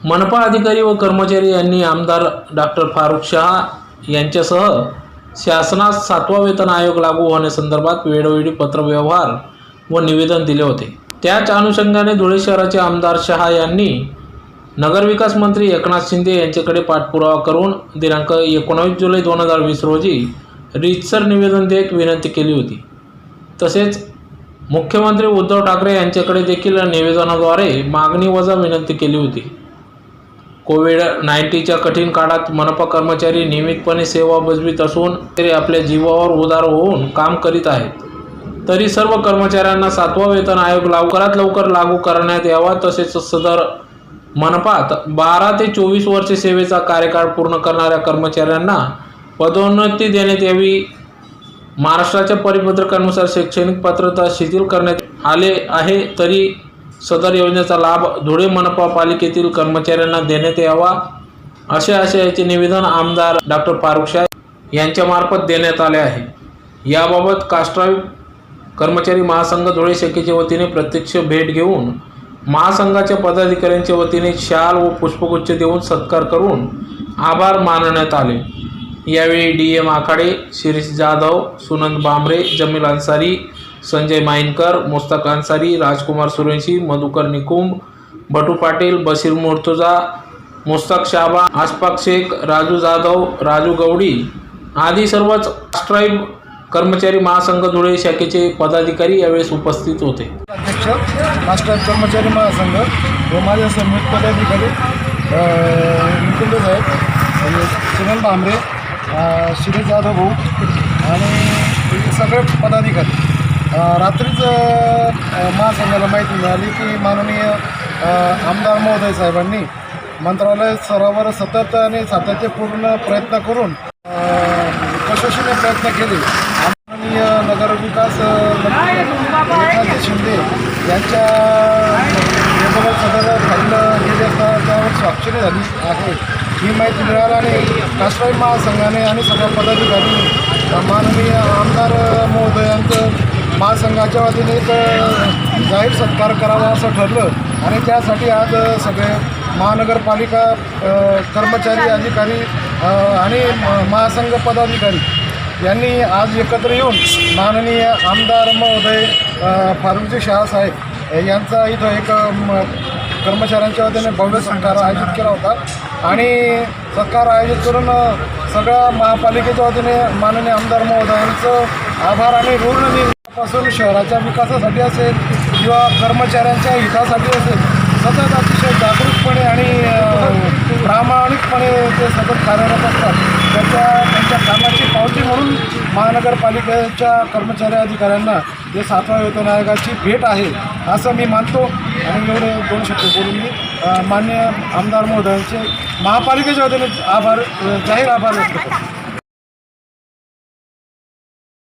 मनपा अधिकारी व कर्मचारी यांनी आमदार डॉक्टर फारुख शाह यांच्यासह शासनास 7वा वेतन आयोग लागू होण्यासंदर्भात वेळोवेळी पत्रव्यवहार व निवेदन दिले होते। त्याच अनुषंगाने धुळे शहराचे आमदार शाह यांनी नगरविकास मंत्री एकनाथ शिंदे यांच्याकडे पाठपुरावा करून दिनांक 19 जुलै 2020 रोजी रीतसर निवेदन देत विनंती केली होती। तसेच मुख्यमंत्री उद्धव ठाकरे यांच्याकडे देखील निवेदनाद्वारे मागणी वजा विनंती केली होती। कोविड-19च्या कठीण काळात मनपा कर्मचारी नियमितपणे सेवा बजावत असून ते आपल्या जीवावर उदार होऊन काम करीत आहेत। तरी सर्व कर्मचाऱ्यांना 7वा वेतन आयोग लवकरात लवकर लागू करण्यात यावा। तसेच सदर मनपात 12 ते 24 वर्षे सेवेचा कार्यकाळ पूर्ण करणाऱ्या कर्मचाऱ्यांना पदोन्नती देण्यात यावी। महाराष्ट्राच्या परिपत्रकानुसार शैक्षणिक पात्रता शिथिल करण्यात आले आहे, तरी सदर योजनेचा लाभ धुळे मनपा पालिकेतील कर्मचाऱ्यांना देण्यात यावा, असे आशयाचे निवेदन आमदार डॉक्टर फारुख शाह यांच्या मार्फत देण्यात आले आहे। याबाबत कास्ट्राईब कर्मचारी महासंघ धुळे शाखेच्या वतीने प्रत्यक्ष भेट घेऊन महासंघाच्या पदाधिकाऱ्यांच्या वतीने शाल व पुष्पगुच्छ देऊन सत्कार करून आभार मानण्यात आले। यावेळी DM आखाडे, शिरीष जाधव, सुनंद बांबरे, जमील अन्सारी, संजय माइनकर, मुस्ताक अन्सारी, राजकुमार सुरेशी, मधुकर निकुंब, भटू पाटील, बशीर मुर्तुजा, मुस्ताक शाबा, आशफाक शेख, राजू जाधव, राजू गवडी आदी सर्वच कास्ट्राईब कर्मचारी महासंघ धुळे शाखेचे पदाधिकारी यावेळी उपस्थित होते। अध्यक्ष कास्ट्राईब कर्मचारी महासंघ व माझे संयुक्त पदाधिकारी निकुंब साहेब, सुनंद बांबरे, शिरीष जाधव भाऊ आणि सगळे पदाधिकारी रात्रीच महासंघाला माहिती मिळाली की माननीय आमदार महोदय साहेबांनी मंत्रालय स्तरावर सतत आणि सातत्यपूर्ण प्रयत्न करून कशोशीने प्रयत्न केले। माननीय नगरविकास एकनाथ शिंदे यांच्या सदर फाईल गेले असता त्यावर स्वाक्षरी झाली आहे ही माहिती मिळाल्याने कास्ट्राईब महासंघाने आणि सगळ्या पदाधिकाऱ्यांनी माननीय आमदार महोदयांचं महासंघाच्या वतीने एक जाहीर सत्कार करावा असं ठरलं आणि त्यासाठी आज सगळे महानगरपालिका कर्मचारी अधिकारी आणि महासंघ पदाधिकारी यांनी आज एकत्र येऊन माननीय आमदार महोदय फारुख शाह साहेब यांचा इथं एक कर्मचाऱ्यांच्या वतीने भव्य सत्कार आयोजित केला होता आणि सत्कार आयोजित करून सगळ्या महापालिकेच्या वतीने माननीय आमदार महोदयांचं आभार आणि ऋण पासून शहराच्या विकासासाठी असेल किंवा कर्मचाऱ्यांच्या हितासाठी असेल सतत अतिशय जागरूकपणे आणि प्रामाणिकपणे ते सतत कार्यरत असतात। त्यांच्या कामाची पावती म्हणून महानगरपालिकेच्या कर्मचारी अधिकाऱ्यांना जे 7व्या वेतन आयोगाची भेट आहे असं मी मानतो आणि एवढे 2 शब्द बोलून मी माननीय आमदार महोदयांचे महापालिकेच्या वतीने जाहीर आभार व्यक्त करतो।